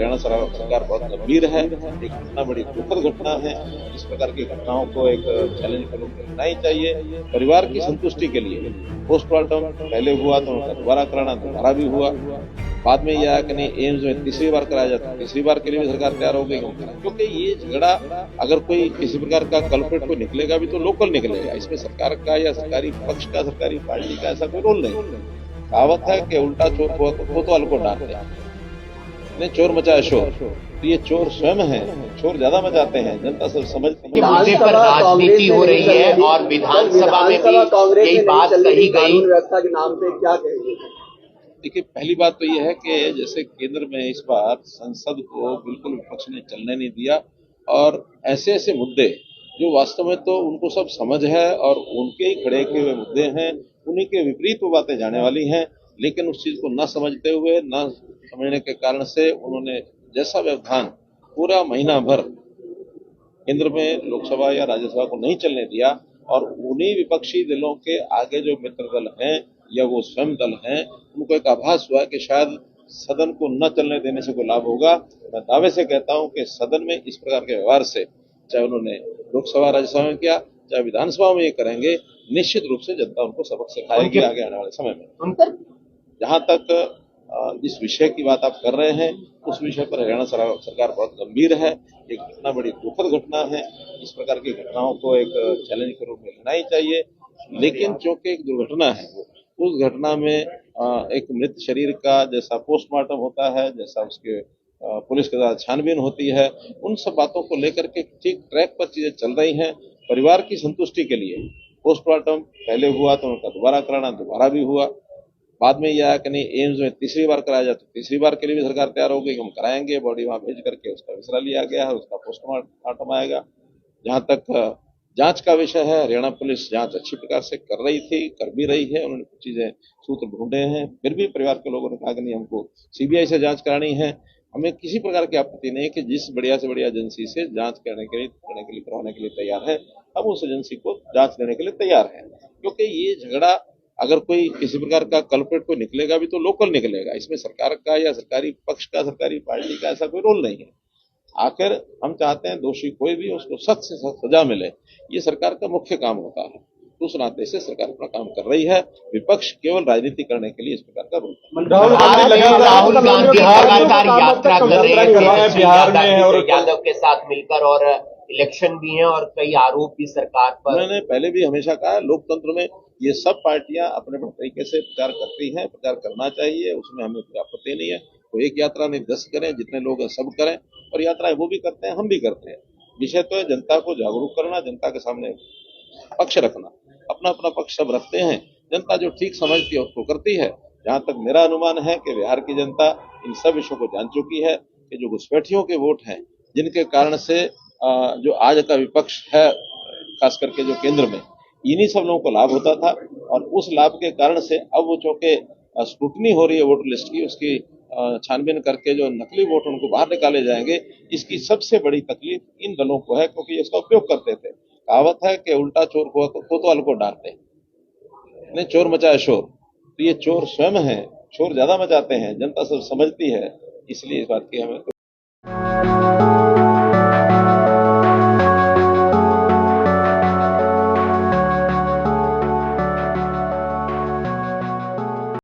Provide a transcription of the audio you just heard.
हरियाणा सरकार बहुत गंभीर है। एक घटना बड़ी दुखद घटना है। इस प्रकार की घटनाओं को एक चैलेंज के रूप में लेना ही चाहिए। परिवार की संतुष्टि के लिए पोस्टमार्टम पहले हुआ तो उनका दोबारा कराना, दोबारा भी हुआ। बाद में यह आया कि नहीं एम्स में तीसरी बार कराया जाता, तीसरी बार के लिए भी सरकार तैयार हो गई। क्योंकि ये झगड़ा अगर कोई किसी प्रकार का कल्प्रिट को निकलेगा भी तो लोकल निकलेगा। इसमें सरकार का या सरकारी पक्ष का, सरकारी पार्टी का ऐसा कोई रोल नहीं। कहावत है कि उल्टा चोर को कोतवाल को डांटते हैं, ने चोर मचाया शोर। तो ये चोर स्वयं है, चोर ज्यादा मचाते हैं, जनता सब समझती है। मुद्दे पर राजनीति हो रही है और विधानसभा में भी यही बात कही गई। व्यवस्था के नाम पे क्या कहेंगे? देखिए, पहली बात तो ये है कि जैसे केंद्र में इस बार संसद को बिल्कुल विपक्ष ने चलने नहीं दिया और ऐसे ऐसे मुद्दे जो वास्तव में तो उनको सब समझ है और उनके ही खड़े किए हुए मुद्दे हैं, उन्हीं के विपरीत वो बातें जाने वाली हैं, लेकिन उस चीज को न समझते हुए, न समझने के कारण से उन्होंने जैसा व्यवधान पूरा महीना भर केंद्र में लोकसभा या राज्यसभा को नहीं चलने दिया और उन्हीं विपक्षी दलों के आगे जो मित्र दल हैं या वो स्वयं दल हैं, उनको एक आभास हुआ कि शायद सदन को न चलने देने से कोई लाभ होगा। मैं दावे से कहता हूं कि सदन में इस प्रकार के व्यवहार से, चाहे उन्होंने लोकसभा राज्यसभा में किया, चाहे विधानसभा में ये करेंगे, निश्चित रूप से जनता उनको सबक सिखाएगी आगे आने वाले समय में। जहां तक जिस विषय की बात आप कर रहे हैं, उस विषय पर हरियाणा सरकार बहुत गंभीर है। एक घटना बड़ी दुखद घटना है। इस प्रकार की घटनाओं को एक चैलेंज के रूप में लेना ही चाहिए। लेकिन चूंकि एक दुर्घटना है, उस घटना में एक मृत शरीर का जैसा पोस्टमार्टम होता है, जैसा उसके पुलिस के द्वारा छानबीन होती है, उन सब बातों को लेकर के ठीक ट्रैक पर चीजें चल रही हैं। परिवार की संतुष्टि के लिए पोस्टमार्टम पहले हुआ तो उनका दोबारा कराना, दोबारा भी हुआ। बाद में यह आया कि नहीं एम्स में तीसरी बार कराया जाता, तीसरी बार के लिए भी सरकार तैयार हो गई। हम कराएंगे, बॉडी वहां भेज करके उसका विसरा लिया गया है, उसका पोस्टमार्टम आएगा। जहां तक जांच का विषय है, हरियाणा पुलिस जांच अच्छी प्रकार से कर रही थी, कर भी रही है। उन्होंने कुछ चीजें सूत्र ढूंढे हैं, फिर भी परिवार के लोगों ने कहा कि नहीं हमको सीबीआई से जांच करानी है। हमें किसी प्रकार की आपत्ति नहीं है कि जिस बढ़िया से बढ़िया एजेंसी से जांच करवाने के लिए तैयार है, हम उस एजेंसी को जांच देने के लिए तैयार है। क्योंकि ये झगड़ा अगर कोई किसी प्रकार का कल्प्रिट को निकलेगा भी तो लोकल निकलेगा। इसमें सरकार का या सरकारी पक्ष का, सरकारी पार्टी का ऐसा कोई रोल नहीं है। आखिर हम चाहते हैं दोषी कोई भी उसको सख्त से सख्त सजा मिले, ये सरकार का मुख्य काम होता है। उस नाते से सरकार अपना काम कर रही है। विपक्ष केवल राजनीति करने के लिए इस प्रकार का रोल। राहुल गांधी लगातार यात्रा कर रहे हैं तेजस्वी यादव के साथ मिलकर और इलेक्शन भी है और कई आरोप भी सरकार पर। मैंने पहले भी हमेशा कहा, लोकतंत्र में ये सब पार्टियां अपने अपने तरीके से प्रचार करती हैं, प्रचार करना चाहिए, उसमें हमें कोई आपत्ति नहीं है। तो एक यात्रा नहीं 10 करें, जितने लोग हैं सब करें, और यात्राएं वो भी करते हैं, हम भी करते हैं। विषय तो है जनता को जागरूक करना, जनता के सामने पक्ष रखना। अपना अपना पक्ष सब रखते हैं, जनता जो ठीक समझती है उसको करती है। जहां तक मेरा अनुमान है कि बिहार की जनता इन सब विषयों को जान चुकी है कि जो घुसपैठियों के वोट हैं, जिनके कारण से जो आज का विपक्ष है, खास करके जो केंद्र में, इन्हीं सब लोगों को लाभ होता था। और उस लाभ के कारण से अब वो चूंकि स्क्रूटनी हो रही है वोटर लिस्ट की, उसकी छानबीन करके जो नकली वोट उनको बाहर निकाले जाएंगे, इसकी सबसे बड़ी तकलीफ इन दलों को है, क्योंकि ये इसका उपयोग करते थे। कहावत है कि उल्टा चोर को कोतवाल को डांटते, ने चोर मचाया शोर। तो ये चोर स्वयं है, चोर ज्यादा मचाते हैं, जनता सब समझती है। इसलिए इस बात की हमें